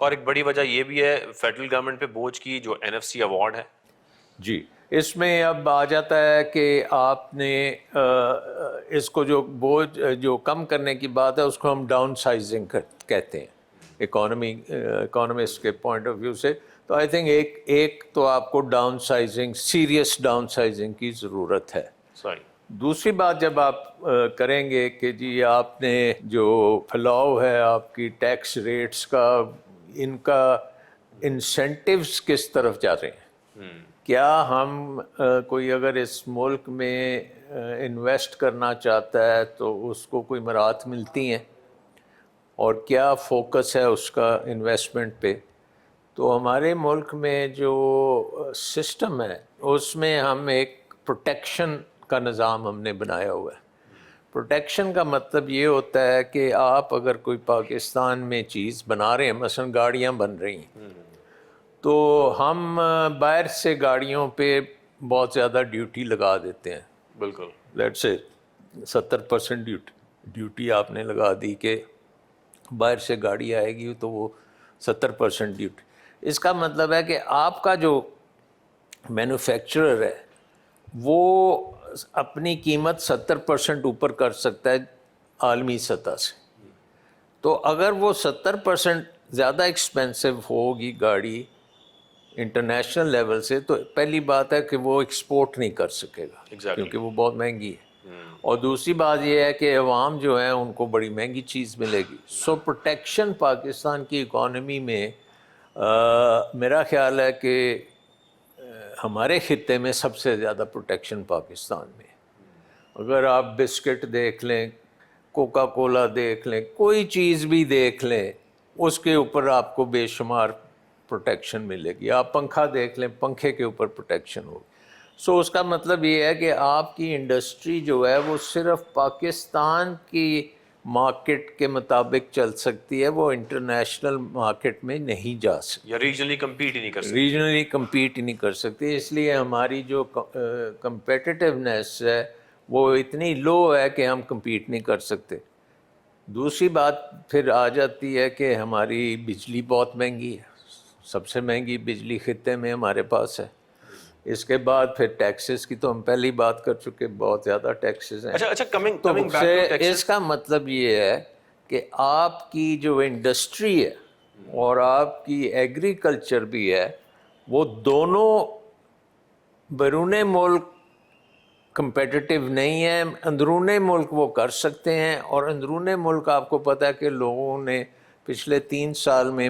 اور ایک بڑی وجہ یہ بھی ہے فیڈرل گورنمنٹ پہ بوجھ کی جو NFC ایوارڈ ہے. جی اس میں اب آ جاتا ہے کہ آپ نے اس کو جو بوجھ جو کم کرنے کی بات ہے اس کو ہم ڈاؤن سائزنگ کہتے ہیں اکانومسٹ کے پوائنٹ آف ویو سے. تو آئی تھنک ایک تو آپ کو down sizing serious down sizing کی ضرورت ہے. صحیح. دوسری بات جب آپ کریں گے کہ جی آپ نے جو پھیلاؤ ہے آپ کی ٹیکس ریٹس کا ان کا انسینٹیوز کس طرف جا رہے ہیں. کیا ہم کوئی اگر اس ملک میں انویسٹ کرنا چاہتا ہے تو اس کو کوئی مراحت ملتی ہیں اور کیا فوکس ہے اس کا انویسٹمنٹ پہ. تو ہمارے ملک میں جو سسٹم ہے اس میں ہم ایک پروٹیکشن کا نظام ہم نے بنایا ہوا ہے. پروٹیکشن کا مطلب یہ ہوتا ہے کہ آپ اگر کوئی پاکستان میں چیز بنا رہے ہیں مثلا گاڑیاں بن رہی ہیں تو ہم باہر سے گاڑیوں پہ بہت زیادہ ڈیوٹی لگا دیتے ہیں. بالکل. لیٹ سے 70% ڈیوٹی آپ نے لگا دی کہ باہر سے گاڑی آئے گی تو وہ 70% ڈیوٹی. اس کا مطلب ہے کہ آپ کا جو مینوفیکچرر ہے وہ اپنی قیمت 70% اوپر کر سکتا ہے عالمی سطح سے. تو اگر وہ 70% زیادہ ایکسپینسو ہوگی گاڑی انٹرنیشنل لیول سے تو پہلی بات ہے کہ وہ ایکسپورٹ نہیں کر سکے گا کیونکہ وہ بہت مہنگی ہے. اور دوسری بات یہ ہے کہ عوام جو ہیں ان کو بڑی مہنگی چیز ملے گی. سو پروٹیکشن پاکستان کی اکانومی میں میرا خیال ہے کہ ہمارے خطے میں سب سے زیادہ پروٹیکشن پاکستان میں. اگر آپ بسکٹ دیکھ لیں کوکا کولا دیکھ لیں کوئی چیز بھی دیکھ لیں اس کے اوپر آپ کو بے شمار پروٹیکشن ملے گی. آپ پنکھا دیکھ لیں پنکھے کے اوپر پروٹیکشن ہوگی. سو اس کا مطلب یہ ہے کہ آپ کی انڈسٹری جو ہے وہ صرف پاکستان کی مارکیٹ کے مطابق چل سکتی ہے, وہ انٹرنیشنل مارکیٹ میں نہیں جا سکتی یا ریجنلی کمپیٹ ہی نہیں کر سکتی. ریجنلی کمپیٹ ہی نہیں کر سکتی. اس لیے ہماری جو کمپیٹیٹیونیس ہے وہ اتنی لو ہے کہ ہم کمپیٹ نہیں کر سکتے. دوسری بات پھر آ جاتی ہے کہ ہماری بجلی بہت مہنگی ہے, سب سے مہنگی بجلی خطے میں ہمارے پاس ہے. اس کے بعد پھر ٹیکسز کی تو ہم پہلی بات کر چکے, بہت زیادہ ٹیکسز ہیں. اچھا تو اس کا مطلب یہ ہے کہ آپ کی جو انڈسٹری ہے اور آپ کی ایگریکلچر بھی ہے وہ دونوں بیرون ملک کمپیٹیٹیو نہیں ہیں. اندرون ملک وہ کر سکتے ہیں, اور اندرون ملک آپ کو پتہ ہے کہ لوگوں نے پچھلے 3 سال میں